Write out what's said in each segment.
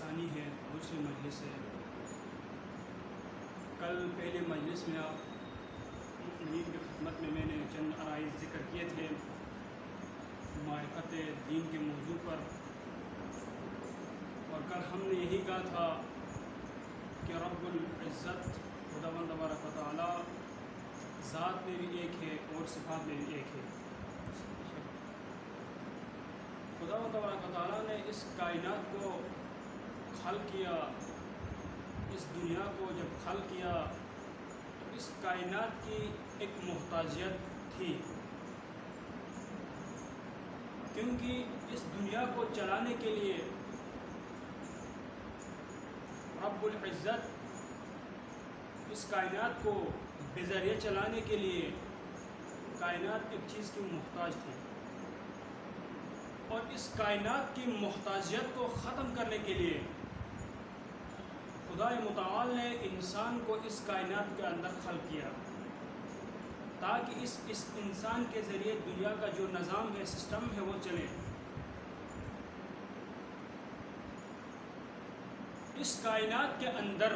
ثانی ہے، دوسری مجلس ہے۔ کل پہلے مجلس میں آپ مؤمنین کی خدمت میں نے چند عرائض ذکر کیے تھے معرفت دین کے موضوع پر، اور کل ہم نے یہی کہا تھا کہ رب العزت خداوند تبارک و تعالیٰ ذات میں بھی ایک ہے اور صفات میں بھی ایک ہے۔ خداوند تبارک و تعالیٰ نے اس کائنات کو خلق کیا، اس دنیا کو جب خلق کیا تو اس کائنات کی ایک محتاجیت تھی، کیونکہ اس دنیا کو چلانے کے لیے رب العزت اس کائنات کو بذریعہ چلانے کے لیے کائنات ایک چیز کی محتاج تھی، اور اس کائنات کی محتاجیت کو ختم کرنے کے لیے خدا متعال نے انسان کو اس کائنات کے اندر خلق کیا، تاکہ اس انسان کے ذریعے دنیا کا جو نظام ہے، سسٹم ہے، وہ چلے۔ اس کائنات کے اندر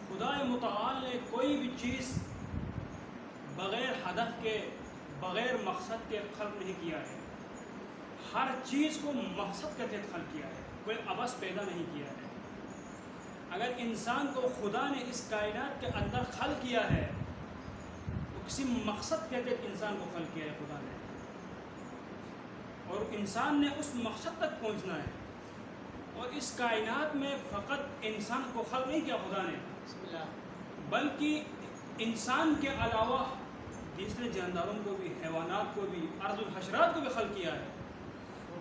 خدا متعال نے کوئی بھی چیز بغیر ہدف کے، بغیر مقصد کے خلق نہیں کیا ہے۔ ہر چیز کو مقصد کے تحت خلق کیا ہے، کوئی عبث پیدا نہیں کیا ہے۔ اگر انسان کو خدا نے اس کائنات کے اندر خلق کیا ہے تو کسی مقصد کے تحت انسان کو خلق کیا ہے خدا نے، اور انسان نے اس مقصد تک پہنچنا ہے۔ اور اس کائنات میں فقط انسان کو خلق نہیں کیا خدا نے، بلکہ انسان کے علاوہ دوسرے جانداروں کو بھی، حیوانات کو بھی، ارض الحشرات کو بھی خلق کیا ہے۔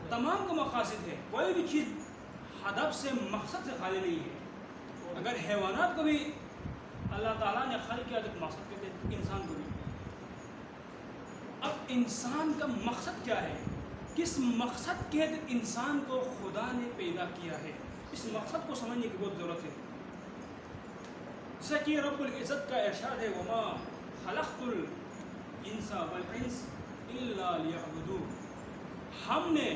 تمام کو مقاصد ہے، کوئی بھی چیز ہدف سے، مقصد سے خالی نہیں ہے۔ اگر حیوانات کو بھی اللہ تعالیٰ نے خلق کیا تو مقصد کے تحت انسان کو بھی۔ اب انسان کا مقصد کیا ہے؟ کس مقصد کے تحت انسان کو خدا نے پیدا کیا ہے؟ اس مقصد کو سمجھنے کی بہت ضرورت ہے۔ جیسا کہ رب العزت کا ارشاد ہے، وما خلقت الانس والانس الا لیعبدون، ہم نے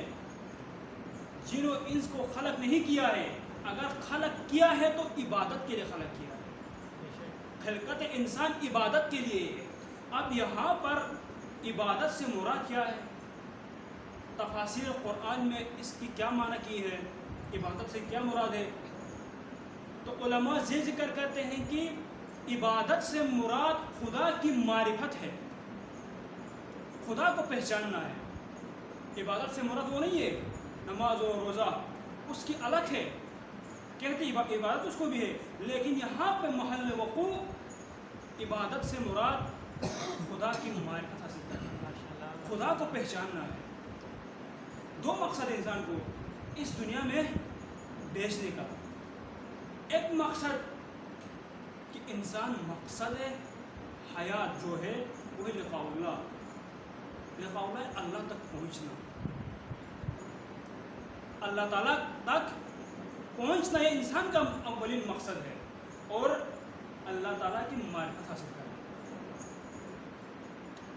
جن و انس کو خلق نہیں کیا ہے، اگر خلق کیا ہے تو عبادت کے لیے خلق کیا ہے۔ خلقت انسان عبادت کے لیے ہے۔ اب یہاں پر عبادت سے مراد کیا ہے؟ تفاسیر قرآن میں اس کی کیا معنی کی ہے؟ عبادت سے کیا مراد ہے؟ تو علماء یہ ذکر کرتے ہیں کہ عبادت سے مراد خدا کی معرفت ہے، خدا کو پہچاننا ہے۔ عبادت سے مراد وہ نہیں ہے نماز و روزہ، اس کی الگ ہے، کہتے عبادت اس کو بھی ہے، لیکن یہاں پہ محل وقوع عبادت سے مراد خدا کی معرفت حاصل کرنا، خدا کو پہچاننا ہے۔ دو مقصد ہے انسان کو اس دنیا میں بیچنے کا۔ ایک مقصد کہ انسان مقصد حیات جو ہے وہ لقاء اللہ، لقاء اللہ، اللہ تک پہنچنا، اللہ تعالیٰ تک پہنچنا، یہ انسان کا اولین مقصد ہے، اور اللہ تعالیٰ کی معرفت حاصل کرنا۔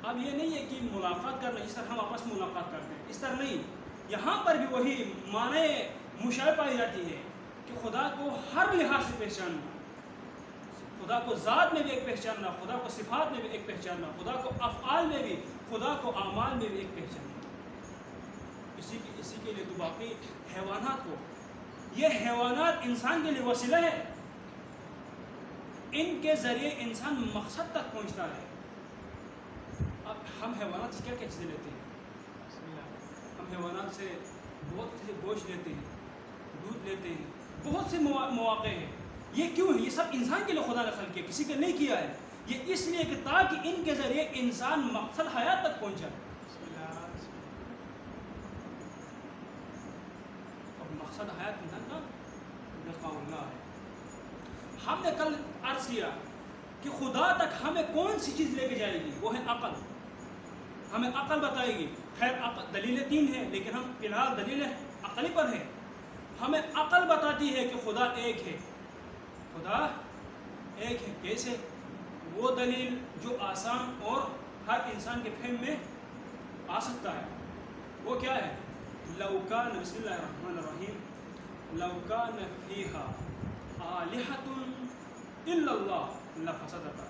اب یہ نہیں ہے کہ ملاقات کرنا جس طرح ہم آپس میں ملاقات کرتے ہیں، اس طرح نہیں، یہاں پر بھی وہی معنی مشابہ پائی جاتی ہے کہ خدا کو ہر لحاظ سے پہچاننا، خدا کو ذات میں بھی ایک پہچاننا، خدا کو صفات میں بھی ایک پہچاننا، خدا کو افعال میں بھی، خدا کو اعمال میں بھی ایک پہچاننا۔ اسی کے لیے تو باقی حیوانات کو، یہ حیوانات انسان کے لیے وسیلہ ہے، ان کے ذریعے انسان مقصد تک پہنچتا ہے۔ اب ہم حیوانات سے کیا کیا چیزیں لیتے ہیں؟ ہم حیوانات سے بہت سے گوشت لیتے ہیں، دودھ لیتے ہیں، بہت سے مواقع ہیں۔ یہ کیوں ہے؟ یہ سب انسان کے لیے خدا نے خلق کیا، کسی کے نہیں کیا ہے۔ یہ اس لیے کہ تاکہ ان کے ذریعے انسان مقصد حیات تک پہنچ جائے۔ اور مقصد حیات انسان کا لقاء اللہ ہے۔ ہم نے کل عرض کیا کہ خدا تک ہمیں کون سی چیز لے کے جائے گی؟ وہ ہے عقل، ہمیں عقل بتائے گی۔ خیر دلیلیں تین ہیں، لیکن ہم فی الحال دلیل عقلی پر ہیں۔ ہمیں عقل بتاتی ہے کہ خدا ایک ہے، خدا ایک ہے۔ کیسے؟ وہ دلیل جو آسان اور ہر انسان کے فہم میں آ سکتا ہے، وہ کیا ہے؟ لو کان، بسم اللہ الرحمن الرحیم، لو کان فیہا آلہۃ الا اللہ لفسدتا،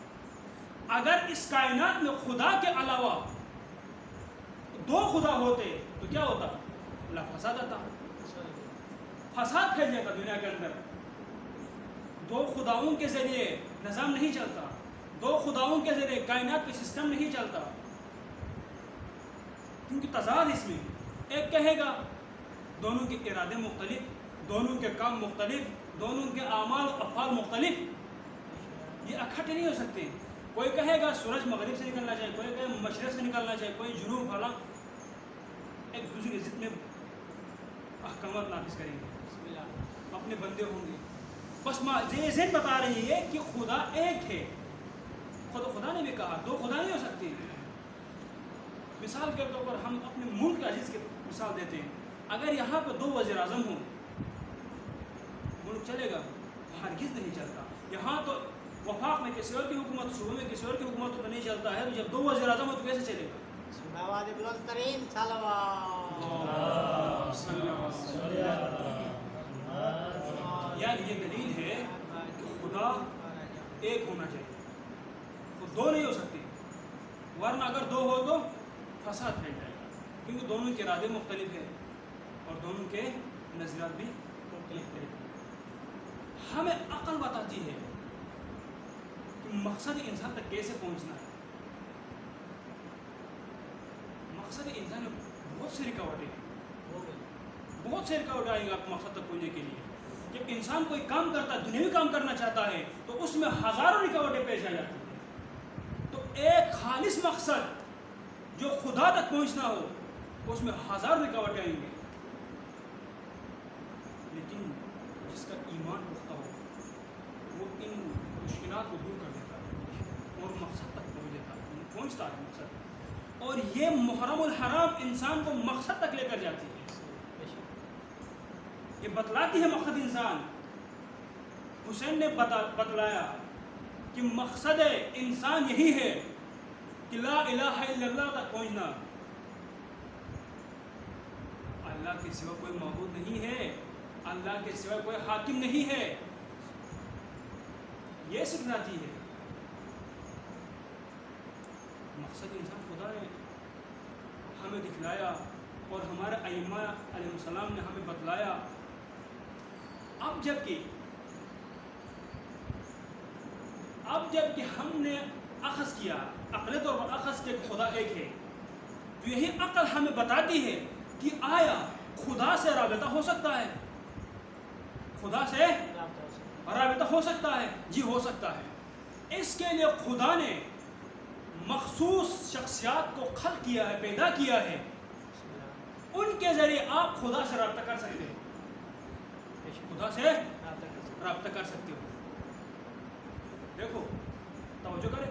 اگر اس کائنات میں خدا کے علاوہ دو خدا ہوتے تو کیا ہوتا؟ لفسدتا، فساد پھیل جاتا دنیا کے اندر. دو خداؤں کے ذریعے نظام نہیں چلتا، دو خداؤں کے ذریعے کائنات کا سسٹم نہیں چلتا، کیونکہ تضاد اس میں. ایک کہے گا دونوں کے ارادے مختلف، دونوں کے کام مختلف، دونوں کے اعمال و افعال مختلف، یہ اکٹھے نہیں ہو سکتے. کوئی کہے گا سورج مغرب سے نکلنا چاہیے، کوئی کہے مشرق سے نکلنا چاہیے، کوئی جنوب والا. ایک دوسرے کے ضد میں احکامات نافذ کریں گے، اپنے بندے ہوں گے. بس یہ ذہن بتا رہی ہے کہ خدا ایک ہے. خدا نے بھی کہا دو خدا نہیں ہو سکتے. مثال کے طور پر ہم اپنے ملک عزیز کی مثال دیتے ہیں. اگر یہاں پہ دو وزیر اعظم ہوں ملک چلے گا؟ ہرگز نہیں چلتا. یہاں تو وفاق میں کسی اور کی حکومت، صوبے میں کسی اور کی حکومت تو نہیں چلتا ہے. تو جب دو وزیر اعظم ہو تو کیسے چلے گا؟ یار یہ دلیل ہے کہ خدا ایک ہونا چاہیے، وہ دو نہیں ہو سکتے. ورنہ اگر دو ہو تو فساد پھیل جائے گا، کیونکہ دونوں کے ارادے مختلف ہیں اور دونوں کے نظریات بھی مختلف ہیں. ہمیں عقل بتاتی ہے کہ مقصد انسان تک کیسے پہنچنا ہے. مقصد انسان میں بہت سی رکاوٹیں ہیں، بہت سے رکاوٹیں آئیں گے آپ مقصد تک پہنچنے کے لیے. جب انسان کوئی کام کرتا ہے، دنیاوی کام کرنا چاہتا ہے، تو اس میں ہزاروں رکاوٹیں پیش آ جاتی ہیں. تو ایک خالص مقصد جو خدا تک پہنچنا ہو، اس میں ہزاروں رکاوٹیں آئیں گے. لیکن جس کا ایمان پختہ ہو، وہ ان مشکلات کو دور کر دیتا ہے اور مقصد تک پہنچتا ہے مقصد. اور یہ محرم الحرام انسان کو مقصد تک لے کر جاتی ہے، یہ بتلاتی ہے مقصد انسان. حسین نے بتلایا کہ مقصد انسان یہی ہے کہ لا الہ الا اللہ تک پہنچنا. اللہ کے سوا کوئی معبود نہیں ہے، اللہ کے سوا کوئی حاکم نہیں ہے، یہ سکھلاتی ہے. مقصد انسان خدا نے ہمیں دکھلایا اور ہمارے ائمہ علیہ السلام نے ہمیں بتلایا. اب جب کہ ہم نے اخذ کیا، عقلی طور پر اخذ کیا کہ خدا ایک ہے، تو یہی عقل ہمیں بتاتی ہے کہ آیا خدا سے رابطہ ہو سکتا ہے؟ خدا سے رابطہ ہو سکتا ہے؟ جی ہو سکتا ہے. اس کے لیے خدا نے مخصوص شخصیات کو خلق کیا ہے، پیدا کیا ہے. ان کے ذریعے آپ خدا سے رابطہ کر سکتے ہو، خدا سے رابطہ کر سکتے ہو. دیکھو توجہ کریں،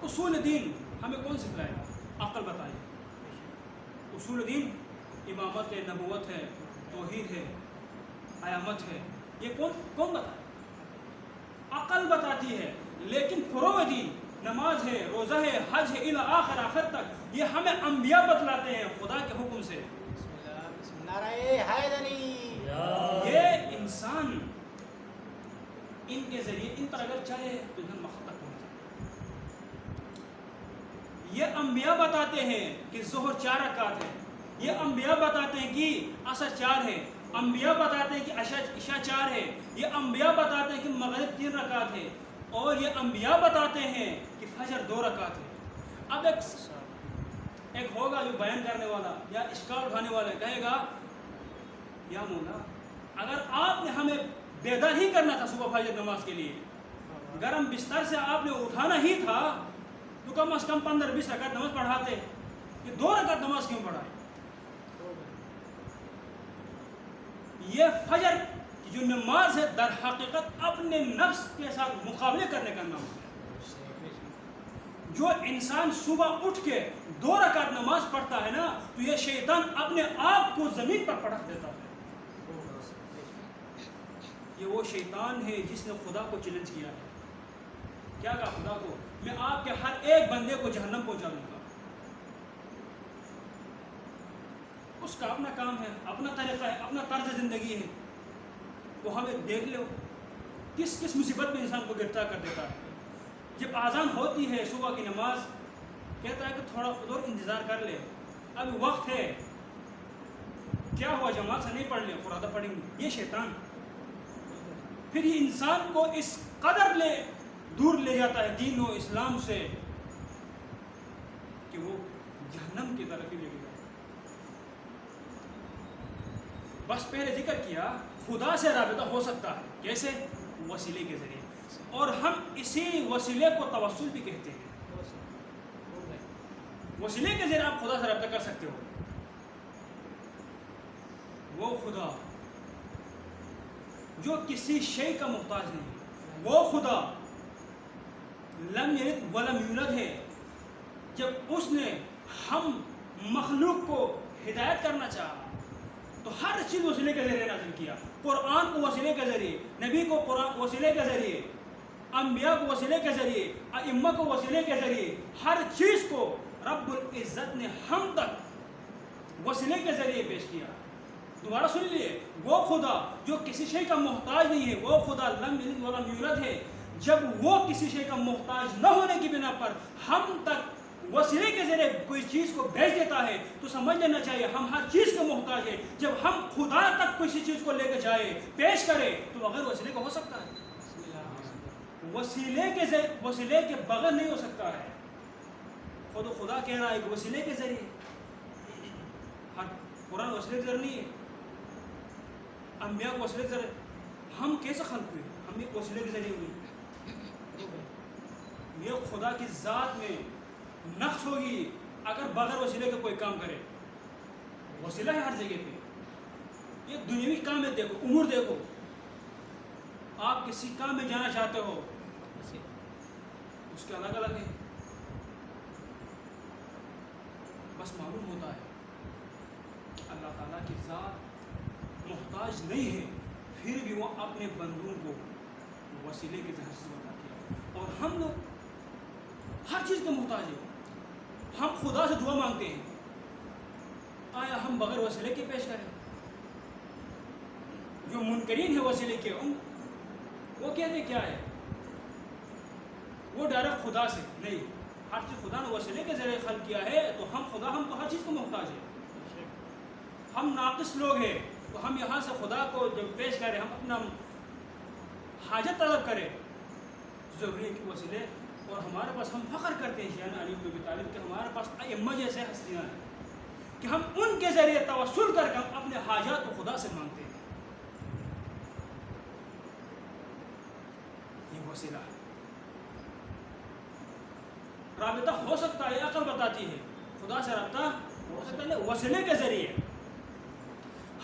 اصول دین ہمیں کون سکھلائے گا؟ عقل بتائے. اصول دین امامت ہے، نبوت ہے، توحید ہے، قیامت ہے، یہ کون بتائے؟ عقل بتاتی ہے. لیکن فروع دین، نماز ہے، روزہ ہے، حج ہے، الی آخر تک، یہ ہمیں انبیاء بتلاتے ہیں خدا کے حکم سے. یہ انسان ان کے ذریعے ان پر اگر چلے تو انسان مقصد تک پہنچ جائے. یہ انبیاء بتاتے ہیں کہ ظہر 4 رکعت ہے، یہ انبیاء بتاتے ہیں کہ عصر 4 ہے، انبیاء بتاتے ہیں کہ عشاء 4 ہے، یہ انبیاء بتاتے ہیں کہ مغرب 3 رکعت ہے، اور یہ انبیاء بتاتے ہیں کہ فجر 2 رکعت ہے. اب ایک ہوگا جو بیان کرنے والا یا اشکال اٹھانے والا کہے گا یا مولا اگر آپ نے ہمیں بیدار ہی کرنا تھا صبح فجر نماز کے لیے، گرم بستر سے آپ نے اٹھانا ہی تھا، تو کم از کم 15-20 رکعت نماز پڑھاتے. یہ 2 رکعت نماز کیوں پڑھائے؟ یہ فجر کی جو نماز ہے در حقیقت اپنے نفس کے ساتھ مقابلے کرنے کا نام ہے. جو انسان صبح اٹھ کے 2 رکعت نماز پڑھتا ہے نا، تو یہ شیطان اپنے آپ کو زمین پر پٹک دیتا ہے. یہ وہ شیطان ہے جس نے خدا کو چیلنج کیا ہے. کیا کہا خدا کو؟ میں آپ کے ہر ایک بندے کو جہنم پہنچا دوں گا. اس کا اپنا کام ہے، اپنا طریقہ ہے، اپنا طرز زندگی ہے. وہ ہمیں دیکھ لو کس کس مصیبت میں انسان کو گرفتار کر دیتا ہے. جب اذان ہوتی ہے صبح کی نماز کہتا ہے کہ تھوڑا ادھر انتظار کر لے, ابھی وقت ہے, کیا ہوا جماعت سے نہیں پڑھ لیں, فرادہ پڑھیں گے. یہ شیطان پھر یہ انسان کو اس قدر دور لے جاتا ہے دین و اسلام سے کہ وہ جہنم کی طرف ہی لے گیا. بس پہلے ذکر کیا خدا سے رابطہ ہو سکتا ہے کیسے؟ وسیلے کے ذریعے, اور ہم اسی وسیلے کو توسل بھی کہتے ہیں. وسیلے کے ذریعے آپ خدا سے رابطہ کر سکتے ہو. وہ خدا جو کسی شے کا محتاج نہیں, وہ خدا لم یلد ولم یولد ہے. جب اس نے ہم مخلوق کو ہدایت کرنا چاہا تو ہر چیز وسیلے کے ذریعے نازل کیا. قرآن کو وسیلے کے ذریعے, نبی کو قرآن وسیلے کے ذریعے, انبیاء کو وسیلے کے ذریعے, ائمہ کو وسیلے کے ذریعے, ہر چیز کو رب العزت نے ہم تک وسیلے کے ذریعے پیش کیا. دوبارہ سن لیے, وہ خدا جو کسی شے کا محتاج نہیں ہے, وہ خدا لم یلد ولم یولد ہے. جب وہ کسی شے کا محتاج نہ ہونے کی بنا پر ہم تک وسیلے کے ذریعے کوئی چیز کو بھیج دیتا ہے تو سمجھ لینا چاہیے ہم ہر چیز کے محتاج ہے. جب ہم خدا تک کسی چیز کو لے کے جائے, پیش کرے, تو بغیر وسیلے کا ہو سکتا ہے؟ وسیلے کے بغیر نہیں ہو سکتا ہے. خود خدا کہہ رہا ہے کہ وسیلے کے ذریعے. ہر قرآن وسیلے کے ذریعے نہیں ہے, انبیاء کو وسیلے کے ذریعے. ہم کیسے خلق ہوئے؟ ہم ایک وسیلے کے ذریعے ہوئے. یہ خدا کی ذات میں نقص ہوگی اگر بغیر وسیلے کے کوئی کام کرے. وسیلہ ہے ہر جگہ پہ. یہ دنیاوی کام ہے, دیکھو امور دیکھو, آپ کسی کام میں جانا چاہتے ہو اس کے الگ الگ ہے. بس معلوم ہوتا ہے اللہ تعالیٰ کی ذات محتاج نہیں ہے, پھر بھی وہ اپنے بندوں کو وسیلے کے ذریعے سے بتا کیا. اور ہم لوگ ہر چیز کے محتاج ہیں. ہم خدا سے دعا مانگتے ہیں, آیا ہم بغیر وسیلے کے پیش کریں؟ جو منکرین ہے وسیلے کے, وہ کہتے کیا ہے؟ وہ ڈائریکٹ خدا سے نہیں, ہر چیز خدا نے وسیلے کے ذریعے خلق کیا ہے, تو ہم تو ہر چیز کو محتاج ہے. ہم ناقص لوگ ہیں, تو ہم یہاں سے خدا کو جب پیش کریں, ہم اپنا حاجت طلب کریں, ضروری ہے کہ وسیلے. اور ہمارے پاس ہم فخر کرتے ہیں شیخ علی بن ابی طالب کہ ہمارے پاس ائمہ جیسے ہستیاں ہیں کہ ہم ان کے ذریعے توسل کر کے ہم اپنے حاجات کو خدا سے مانگتے ہیں. یہ وسیلہ ہے. رابطہ ہو سکتا ہے, عقل بتاتی ہے خدا سے رابطہ ہو سکتا ہے وسیلے کے ذریعے.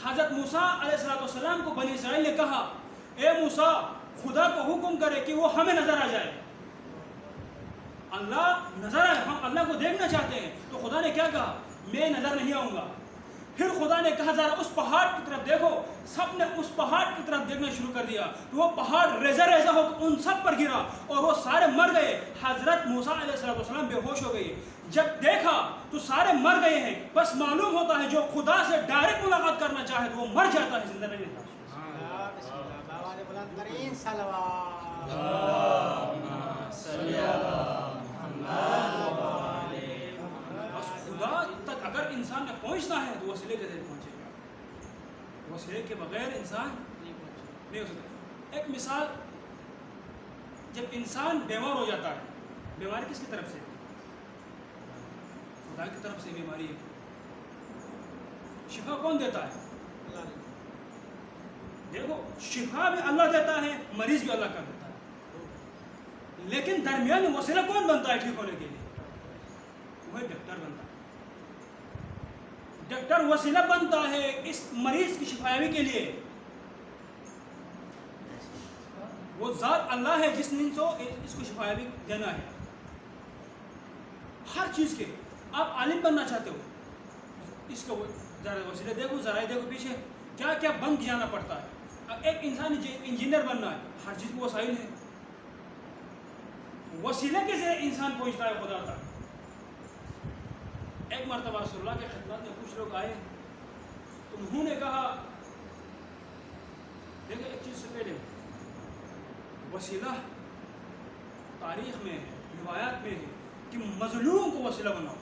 حضرت موسیٰ علیہ السلام کو بنی اسرائیل نے کہا, اے موسیٰ خدا کو حکم کرے کہ وہ ہمیں نظر آ جائے. اللہ نظر آئے, ہم اللہ کو دیکھنا چاہتے ہیں. تو خدا نے کیا کہا, میں نظر نہیں آؤں گا. پھر خدا نے کہا ذرا اس پہاڑ کی طرف دیکھو. سب نے اس پہاڑ کی طرف دیکھنا شروع کر دیا, تو وہ پہاڑ ریزہ ریزہ ہو ان سب پر گرا اور وہ سارے مر گئے. حضرت موسیٰ علیہ السلام بے ہوش ہو گئے. جب دیکھا تو سارے مر گئے ہیں. بس معلوم ہوتا ہے جو خدا سے ڈائریکٹ ملاقات کرنا چاہے تو وہ مر جاتا ہے, زندہ نہیں رہتا. بس خدا تک اگر انسان نے پہنچنا ہے تو وسیلے کے ذریعے پہنچے گا. وسیلے کے بغیر انسان نہیں ہو سکتا. ایک مثال, جب انسان بیمار ہو جاتا ہے, بیماری کس کی طرف سے؟ خدا کی طرف سے بیماری ہے. شفا کون دیتا ہے؟ دیکھو شفا بھی اللہ دیتا ہے, مریض بھی اللہ کر دیتا ہے. لیکن درمیان میں وسیلہ کون بنتا ہے ٹھیک ہونے کے لیے؟ وہ ڈاکٹر بنتا ہے. ڈاکٹر وسیلہ بنتا ہے اس مریض کی شفایابی کے لیے. وہ ذات اللہ ہے جس نے اس کو شفایابی دینا ہے ہر چیز کے. آپ عالم بننا چاہتے ہو, اس کو ذرا وسیلے دیکھو, ذرائع دیکھو, پیچھے کیا کیا بن کے جانا پڑتا ہے. ایک انسان انجینئر بننا ہے, ہر چیز کو وسائل ہے. وسیلے کے ذریعے انسان پہنچتا ہے خدا تک. ایک مرتبہ رسول اللہ کے خدمت میں کچھ لوگ آئے, انہوں نے کہا دیکھیں ایک چیز پہلے وسیلہ تاریخ میں ہے، روایات میں ہے کہ مظلوم کو وسیلہ بناؤ،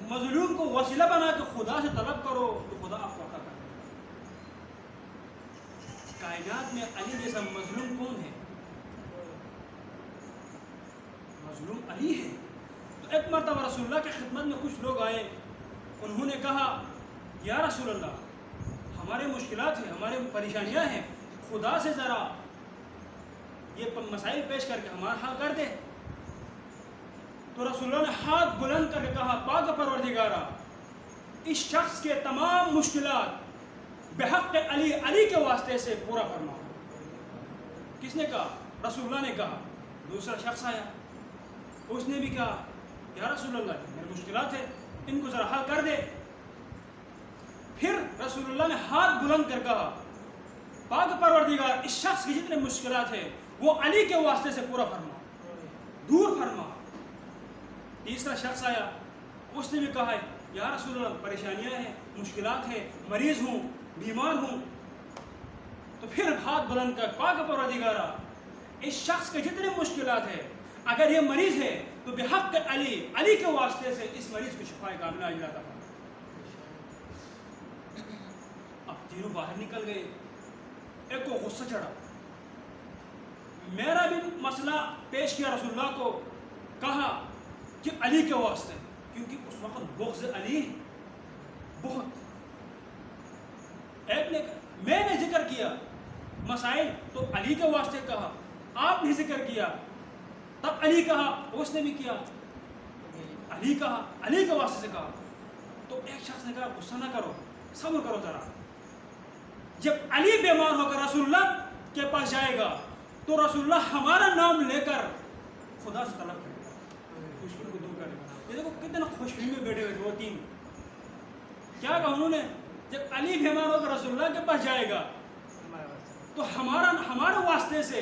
مظلوم کو وسیلہ بنا کے خدا سے طلب کرو تو خدا آپ کو عطا کرے گا۔ کائنات میں علی جیسا مظلوم کون ہے؟ مظلوم علی ہے۔ تو ایک مرتبہ رسول اللہ کی خدمت میں کچھ لوگ آئے، انہوں نے کہا یا رسول اللہ ہمارے مشکلات ہیں، ہمارے پریشانیاں ہیں، خدا سے ذرا یہ مسائل پیش کر کے ہمارا حل کر دے۔ تو رسول اللہ نے ہاتھ بلند کر کے کہا پاک پروردگارا اس شخص کے تمام مشکلات بحق علی، علی کے واسطے سے پورا فرما۔ کس نے کہا؟ رسول اللہ نے کہا۔ دوسرا شخص آیا، اس نے بھی کہا یا رسول اللہ میرے مشکلات ہیں، ان کو ذرا حل کر دے۔ پھر رسول اللہ نے ہاتھ بلند کر کہا پاک پروردگار اس شخص کی جتنے مشکلات ہیں وہ علی کے واسطے سے پورا فرما، دور فرما۔ تیسرا شخص آیا، اس نے بھی کہا یا رسول اللہ پریشانیاں ہیں، مشکلات ہیں، مریض ہوں، بیمار ہوں۔ تو پھر ہاتھ بلند کر پاک پروردگارا اس شخص کے جتنے مشکلات ہیں اگر یہ مریض ہے تو بحق علی، علی کے واسطے سے اس مریض کو شفا کاملہ عطا فرما۔ اب تینوں باہر نکل گئے، ایک کو غصہ چڑھا، میرا بھی مسئلہ پیش کیا رسول اللہ کو، کہا کہ علی کے واسطے، کیونکہ اس وقت بغض علی بہت۔ ایک نے میں نے ذکر کیا مسائل تو علی کے واسطے کہا، آپ نے ذکر کیا تب علی کہا، اس نے بھی کیا علی کہا، علی کے واسطے سے کہا۔ تو ایک شخص نے کہا غصہ نہ کرو، صبر کرو ذرا، جب علی بیمار ہو کر رسول اللہ کے پاس جائے گا تو رسول اللہ ہمارا نام لے کر خدا سے طلب کرے گا، مشکل کو دور کرے گا۔ یہ دیکھو کتنا خوش فہمی میں بیٹھے ہوئے وہ تین، کیا کہا انہوں نے؟ جب علی بیمار ہو کر رسول اللہ کے پاس جائے گا تو ہمارے واسطے سے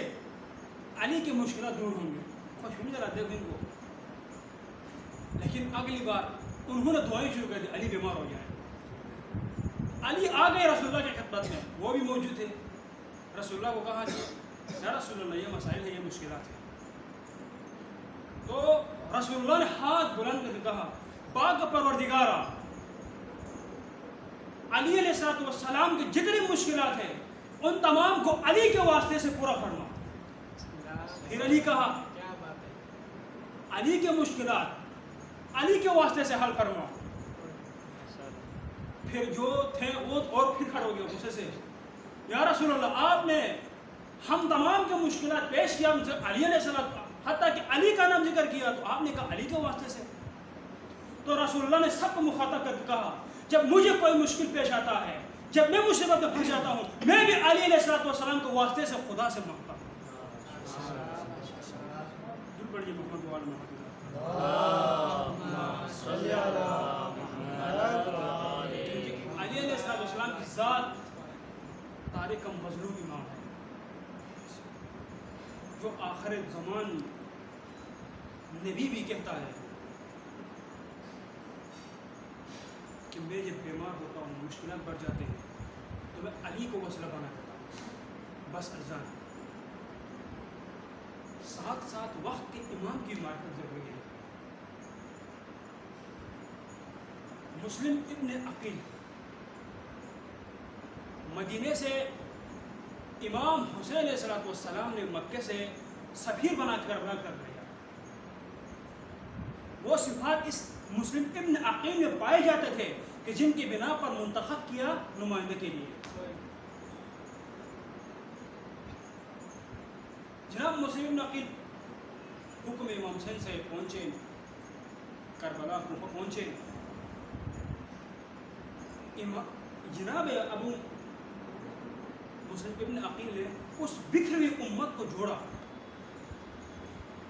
علی کی مشکلات دور ہوں گی۔ خوش فہمی ذرا دیکھو ان کو۔ لیکن اگلی بار انہوں نے دعائیں شروع کر دی علی بیمار ہو جائے۔ علی آ گئے رسول اللہ کی خدمت میں، وہ بھی موجود تھے۔ رسول اللہ کو کہا کہ یا رسول اللہ یہ مسائل ہیں، یہ مشکلات ہیں۔ تو رسول اللہ نے ہاتھ بلند کر کے کہا پاک پروردگارا علی علیہ السلام کی جتنی مشکلات ہیں ان تمام کو علی کے واسطے سے پورا فرما۔ پھر علی کہا علی کے مشکلات علی کے واسطے سے حل فرما۔ پھر جو تھے وہ اور پھر کھڑے ہو گئے غصے سے، یا رسول اللہ آپ نے ہم تمام کے مشکلات پیش کیا علی علیہ السلام، حتیٰ کہ علی کا نام ذکر کیا تو آپ نے کہا علی کے واسطے سے۔ تو رسول اللہ نے سب کو مخاطب کر کے کہا جب مجھے کوئی مشکل پیش آتا ہے، جب میں مصیبت میں پھنس جاتا ہوں، میں بھی علی علیہ السلام کے واسطے سے خدا سے مانگتا ہوں۔ دل پڑھیے محمد وعلی محمد۔ علی علیہ السلام کی ذات تاریخ مظلوم امام ہے، جو آخر زمان نبی بھی کہتا ہے کہ میں جب بیمار ہوتا ہوں، مشکلات بڑھ جاتے ہیں تو میں علی کو وسیلہ بنا کرتا ہوں، بس ارزان۔ ساتھ ساتھ وقت کے امام کی معرفت ضروری ہے۔ مسلم ابن عقیل مدینے سے امام حسین علیہ السلام نے مکے سے سفیر بنا کر بھیجا۔ وہ صفات اس مسلم ابن عقیل میں پائے جاتے تھے کہ جن کی بنا پر منتخب کیا نمائندے کے لیے۔ جناب مسلم ابن عقیل حکم امام حسین سے پہنچے، کربلا کوفہ پہنچے۔ جناب ابو مسلم ابن عقیل نے اس بکھری امت کو جوڑا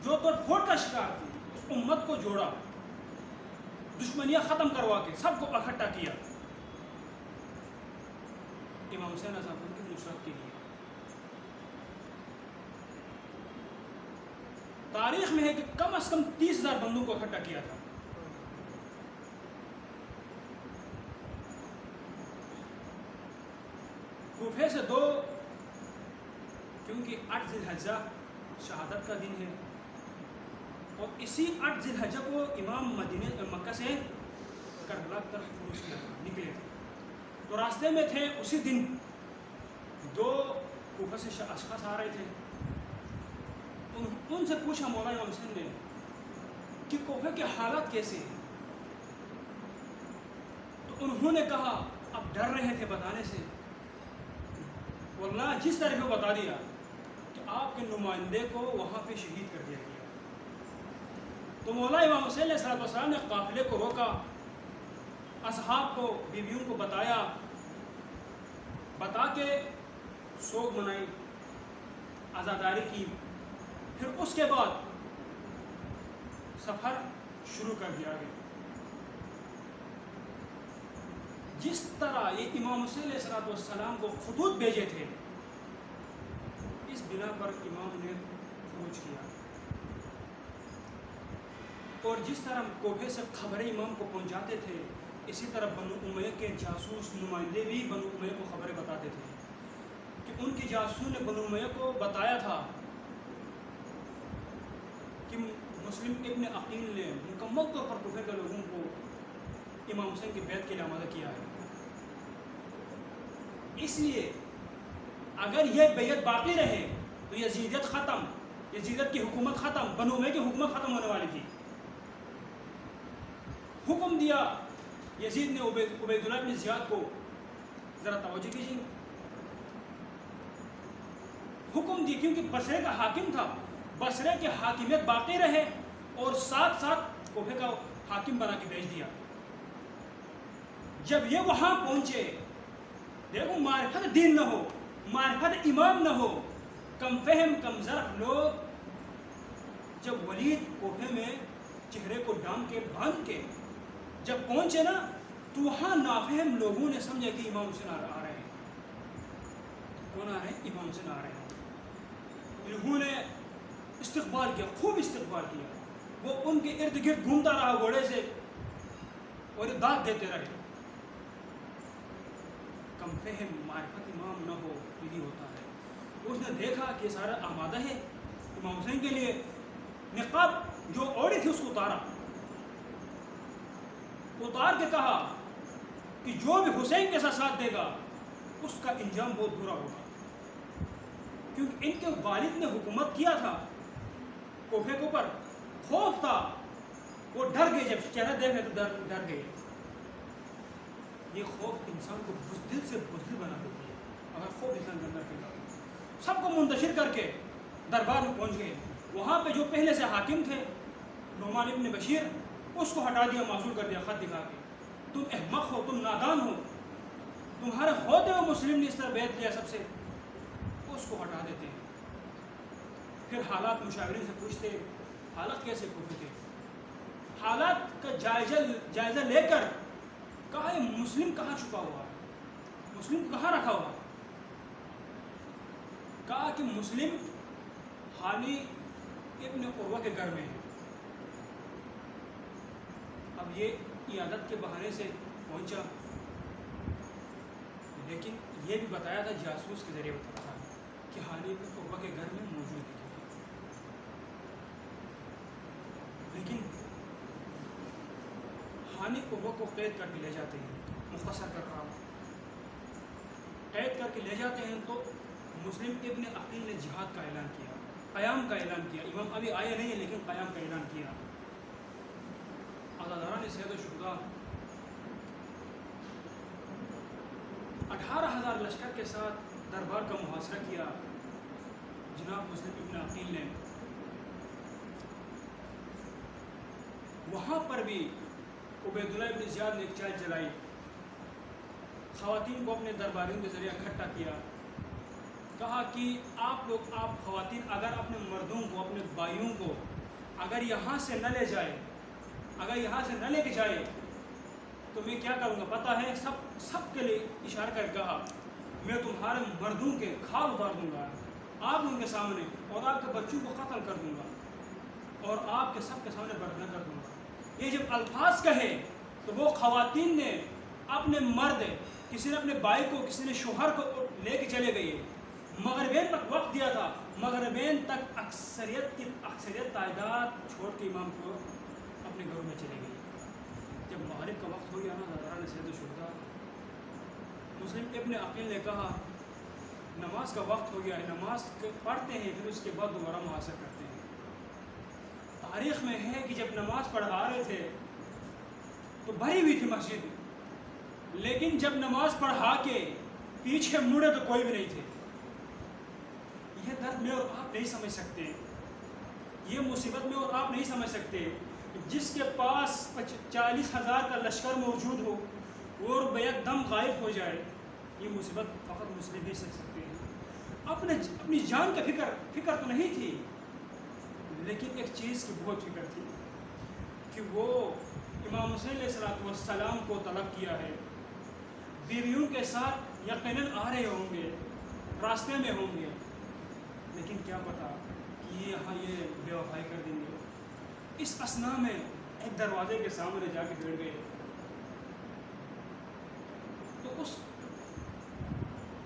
جو توڑ پھوڑ کا شکار تھی، اس امت کو جوڑا، دشمنیاں ختم کروا کے سب کو اکٹھا کیا امام حسین علیہ السلام کی نصرت کے لیے۔ تاریخ میں ہے کہ کم از کم 30,000 بندوں کو اکٹھا کیا تھا۔ کوفے سے 2 کیونکہ 8 ذی الحجہ شہادت کا دن ہے، اور اسی 8 ذی الحجہ کو امام مکہ سے کربلا کی طرف کوچ کیا تھا، نکلے تھے، تو راستے میں تھے اسی دن 2 کوفہ سے اشخاص آ رہے تھے، ان سے پوچھا مولا امام حسین نے کہ کوفہ کے حالات کیسے ہیں؟ تو انہوں نے کہا، اب ڈر رہے تھے بتانے سے، واللہ جس طرح کو بتا دیا کہ آپ کے نمائندے کو وہاں پہ شہید کر دیا گیا۔ تو مولا امام حسین علیہ السلام نے قافلے کو روکا، اصحاب کو، بیویوں کو بتا کے سوگ منائی، عزاداری کی، پھر اس کے بعد سفر شروع کر دیا گیا۔ جس طرح یہ امام حسین علیہ السلام کو خطوط بھیجے تھے، اس بنا پر امام نے خروج کیا، اور جس طرح کوفے سے خبریں امام کو پہنچاتے تھے، اسی طرح بنو امیہ کے جاسوس نمائندے بھی بنو امیہ کو خبریں بتاتے تھے، کہ ان کی جاسوس نے بنو امیہ کو بتایا تھا کہ مسلم ابن عقیل نے مکمل طور پر کوفے کے لوگوں کو امام حسین کی بیعت کے لیے آمادہ کیا ہے۔ اس لیے اگر یہ بیعت باقی رہے تو یزیدیت ختم، یزیدیت کی حکومت ختم، بنو امیہ کی حکومت ختم ہونے والی تھی۔ حکم دیا یزید نے عبید اللہ بن زیاد کو، ذرا توجہ کیجیے، حکم دیا کیونکہ بصرے کا حاکم تھا، بصرے کی حاکمیت باقی رہے، اور ساتھ ساتھ کوفے کا حاکم بنا کے بھیج دیا۔ جب یہ وہاں پہنچے، دیکھو معرفت دین نہ ہو، معرفت امام نہ ہو، کم فہم کم ظرف لوگ جب ولید کوفے میں چہرے کو ڈام کے باندھ کے جب پہنچے نا، تو وہاں نافہم لوگوں نے سمجھا کہ امام حسین آ رہے ہیں۔ کون آ رہے ہیں؟ امام حسین آ رہے ہیں۔ انہوں نے استقبال کیا، خوب استقبال کیا، وہ ان کے ارد گرد گھومتا رہا گھوڑے سے، اور داد دیتے رہے۔ کم فہم معرفت امام نہ ہو، یہی ہوتا ہے۔ اس نے دیکھا کہ سارا آمادہ ہے امام حسین کے لیے، نقاب جو اوڑی تھی اس کو اتار کے کہا کہ جو بھی حسین کے ساتھ دے گا اس کا انجام بہت برا ہوگا، کیونکہ ان کے والد نے حکومت کیا تھا کوفے کے اوپر، خوف تھا، وہ ڈر گئے، جب چہرہ دیکھے تو ڈر گئے۔ یہ خوف انسان کو بزدل سے بزدل بنا دیتی ہے، اگر خوف انسان کے اندر پیدا۔ سب کو منتشر کر کے دربار میں پہنچ گئے، وہاں پہ جو پہلے سے حاکم تھے نعمان ابن بشیر، اس کو ہٹا دیا، معزول کر دیا خط دکھا کے، تم احمق ہو، تم نادان ہو، تمہارے ہوتے ہوئے مسلم نے اس طرح بیعت لیا سب سے، اس کو ہٹا دیتے ہیں۔ پھر حالات مشاورین سے پوچھتے حالات کیسے کوفے تھے، حالات کا جائزہ لے کر کہا یہ مسلم کہاں چھپا ہوا ہے، مسلم کو کہاں رکھا ہوا ہے؟ کہا کہ مسلم حالی ابن عروہ کے گھر میں ہے۔ اب یہ عیادت کے بہانے سے پہنچا، لیکن یہ بھی بتایا تھا، جاسوس کے ذریعے بتایا تھا کہ حالی ابن عروہ کے گھر میں موجود ہے، لیکن حالی عروہ کو قید کر کے لے جاتے ہیں۔ مختصر کر رہا ہوں، قید کر کے لے جاتے ہیں تو مسلم ابن عقیل نے جہاد کا اعلان کیا، قیام کا اعلان کیا۔ امام ابھی آئے نہیں ہیں لیکن قیام کا اعلان کیا۔ عزاداران صید و شہداء 18,000 لشکر کے ساتھ دربار کا محاصرہ کیا جناب مسلم ابن عقیل نے۔ وہاں پر بھی عبید اللہ ابن زیاد نے ایک چال جلائی، خواتین کو اپنے درباریوں کے ذریعے اکٹھا کیا، کہا کہ آپ خواتین اگر اپنے مردوں کو، اپنے بھائیوں کو اگر یہاں سے نہ لے جائے، اگر یہاں سے نہ لے کے جائے تو میں کیا کروں گا پتہ ہے؟ سب کے لیے اشارہ کر کہا، میں تمہارے مردوں کے کھال اتار دوں گا آپ ان کے سامنے، اور آپ کے بچوں کو قتل کر دوں گا، اور آپ کے سب کے سامنے بردہ کر دوں گا۔ یہ جب الفاظ کہے تو وہ خواتین نے اپنے مرد، کسی نے اپنے بھائی کو، کسی نے شوہر کو لے کے چلے گئے، مغربین تک وقت دیا تھا، مغربین تک اکثریت تعداد چھوڑ کے امام کو اپنے گھروں میں چلے گئی۔ جب مغرب کا وقت ہو گیا نا، حضرات سید الشہداء مسلم ابن عقیل نے کہا نماز کا وقت ہو گیا ہے، نماز پڑھتے ہیں پھر اس کے بعد دوبارہ محاصرہ کرتے ہیں۔ تاریخ میں ہے کہ جب نماز پڑھا رہے تھے تو بھری ہوئی تھی مسجد، لیکن جب نماز پڑھا کے پیچھے مڑے تو کوئی بھی نہیں تھے۔ یہ درد میں اور آپ نہیں سمجھ سکتے، یہ مصیبت میں اور آپ نہیں سمجھ سکتے۔ جس کے پاس 40,000 کا لشکر موجود ہو اور بیک دم غائب ہو جائے، یہ مصیبت فقط مسلم ہی سکھ سکتے ہیں۔ اپنی جان کا فکر تو نہیں تھی، لیکن ایک چیز کی بہت فکر تھی کہ وہ امام حسین علیہ السلام کو طلب کیا ہے، بیویوں کے ساتھ یقیناً آ رہے ہوں گے، راستے میں ہوں گے، لیکن کیا پتا کہ یہاں یہ بے وفائی کر دیں گے۔ اس اثنا میں ایک دروازے کے سامنے جا کے بیٹھ گئے، تو اس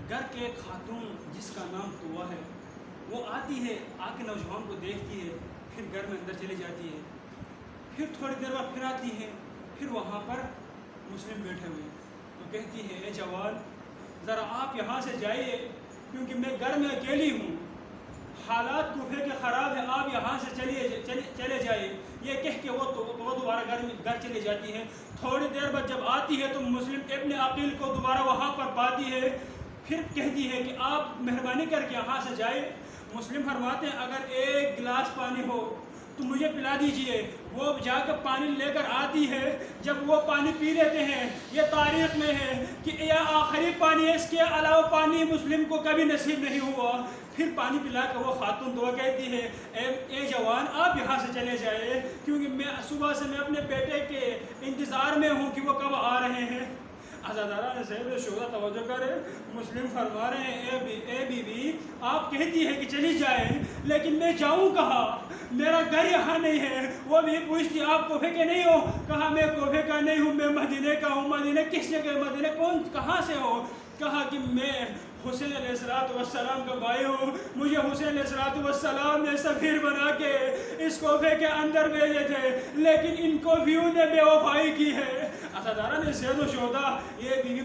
گھر کے ایک خاتون جس کا نام طوہ ہے، وہ آتی ہے، آ کے نوجوان کو دیکھتی ہے، پھر گھر میں اندر چلی جاتی ہے، پھر تھوڑی دیر بعد پھر آتی ہے، پھر وہاں پر مسلم بیٹھے ہوئے، تو کہتی ہے اے جوان ذرا آپ یہاں سے جائیے کیونکہ میں گھر میں اکیلی ہوں، حالات کوفے کے خراب ہیں، آپ یہاں سے چلے جائیے۔ یہ کہہ کے وہ دوبارہ گھر چلی جاتی ہے۔ تھوڑی دیر بعد جب آتی ہے تو مسلم ابن عقیل کو دوبارہ وہاں پر پاتی ہے، پھر کہتی ہے کہ آپ مہربانی کر کے یہاں سے جائے۔ مسلم فرماتے ہیں اگر ایک گلاس پانی ہو تو مجھے پلا دیجئے۔ وہ جا کر پانی لے کر آتی ہے، جب وہ پانی پی لیتے ہیں، یہ تاریخ میں ہے کہ یہ آخری پانی ہے، اس کے علاوہ پانی مسلم کو کبھی نصیب نہیں ہوا۔ پھر پانی پلا کر وہ خاتون دعا کہتی ہے اے جوان آپ یہاں سے چلے جائے کیونکہ میں صبح سے میں اپنے بیٹے کے انتظار میں ہوں کہ وہ کب آ رہے ہیں۔ عزاداران سید الشہداء توجہ کرے، مسلم فرما رہے ہیں اے بی بی آپ کہتی ہے کہ چلی جائے، لیکن میں جاؤں کہاں، میرا گھر یہاں نہیں ہے۔ وہ بھی پوچھتی آپ کوفے کے نہیں ہو؟ کہا میں کوفے کا نہیں ہوں، میں مدینے کا ہوں۔ مدینے کس جگہ؟ مدینے کہاں سے ہو؟ کہا کہ میں حسین علیہ السلام کا بھائی ہوں، مجھے حسین علیہ السلام نے سفیر بنا کے اس کوفے کے اندر بھیجے تھے، لیکن ان کوفیوں نے بے وفائی کی ہے۔ عزاداران سید الشہداء یہ بیوی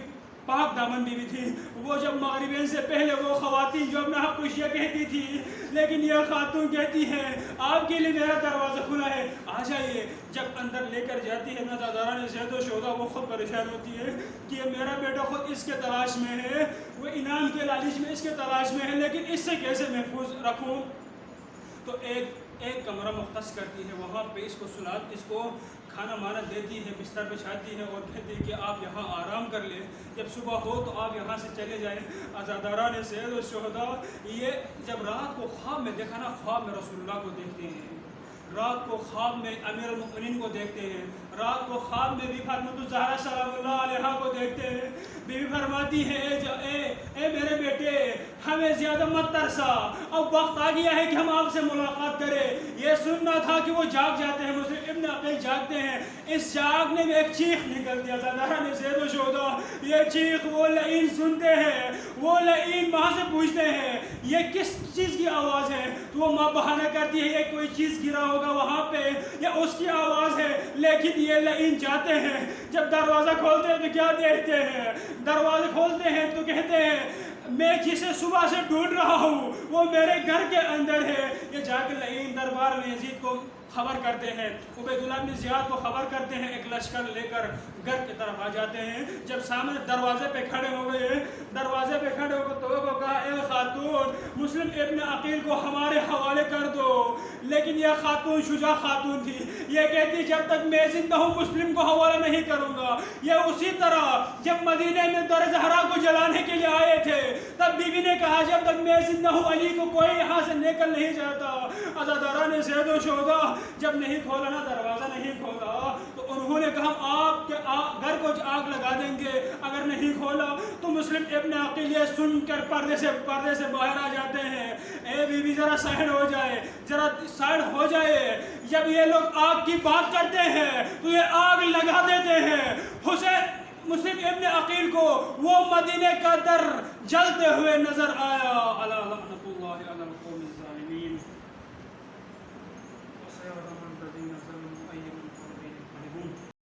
پاک دامن بیوی تھی، وہ جب مغربین سے پہلے وہ خواتین جو اپنا حق کشیہ کہتی تھی، لیکن یہ خاتون کہتی ہے آپ کے لیے میرا دروازہ کھلا ہے، آ جائیے۔ جب اندر لے کر جاتی ہے عزاداران سید الشہداء وہ خود پریشان ہوتی ہے کہ یہ میرا بیٹا خود اس کے تلاش میں ہے، وہ انعام کے لالچ میں اس کے تلاش میں ہے، لیکن اس سے کیسے محفوظ رکھوں؟ تو ایک کمرہ مختص کرتی ہے، وہاں پہ اس کو کھانا مانا دیتی ہے، بستر بچھاتی ہے اور کہتی ہے کہ آپ یہاں آرام کر لیں، جب صبح ہو تو آپ یہاں سے چلے جائیں۔ عزاداران سید الشہداء یہ جب رات کو خواب میں دیکھا نا، خواب میں رسول اللہ کو دیکھتے ہیں، رات کو خواب میں امیر المؤمنین کو دیکھتے ہیں، رات کو خواب میں بھی فاطمہ الزہرا سلام اللہ علیہا کو دیکھتے ہیں۔ بیوی فرماتی ہے اے میرے بیٹے ہمیں زیادہ مت ترسا، اب وقت آ گیا ہے کہ ہم آپ سے ملاقات کریں۔ یہ سننا تھا کہ وہ جاگ جاتے ہیں، مسلم ابن عقیل جاگتے ہیں، اس جاگنے میں ایک چیخ نکلتی ہے۔ عزاداران سید الشہداء یہ چیخ وہ لعین سنتے ہیں، وہ لعین وہاں سے پوچھتے ہیں یہ کس چیز کی آواز ہے؟ تو وہ ماں بہانہ کرتی ہے یہ کوئی چیز گرا ہوگا وہاں پہ یا اس کی آواز ہے، لیکن یہ لعین جاتے ہیں۔ جب دروازہ کھولتے ہیں تو کیا دیکھتے ہیں؟ دروازہ کھولتے ہیں تو کہتے ہیں میں جسے صبح سے ڈھونڈ رہا ہوں وہ میرے گھر کے اندر ہے۔ یہ جا کے لعین دربار میں یزید کو خبر کرتے ہیں، عبید اللہ بن زیاد کو خبر کرتے ہیں، ایک لشکر لے کر گھر کی طرف آ جاتے ہیں۔ جب سامنے دروازے پہ کھڑے ہو گئے، دروازے پہ کھڑے ہو تو کو کہا اے خاتون مسلم ابن عقیل کو ہمارے حوالے کر دو، لیکن یہ خاتون شجاع خاتون تھی، یہ کہتی جب تک میں زندہ ہوں مسلم کو حوالہ نہیں کروں گا۔ یہ اسی طرح جب مدینے میں در زہرا کو جلانے کے لیے آئے تھے تب بیوی نے کہا جب تک میں زندہ ہوں علی کو کوئی یہاں سے نکل نہیں جاتا۔ عزاداران سید الشہداء جب نہیں کھولا نا دروازہ نہیں کھولا تو انہوں نے کہا ہم آپ کے گھر کو آگ لگا دیں گے اگر نہیں کھولا۔ تو مسلم ابن عقیل یہ سن کر پردے سے باہر آ جاتے ہیں۔ اے بی بی ذرا سائڈ ہو جائے، ذرا سائڈ ہو جائے۔ جب یہ لوگ آگ کی بات کرتے ہیں تو یہ آگ لگا دیتے ہیں۔ مسلم ابن عقیل کو وہ مدینے کا در جلتے ہوئے نظر آیا. الا لعنت اللہ علی القوم الظالمین.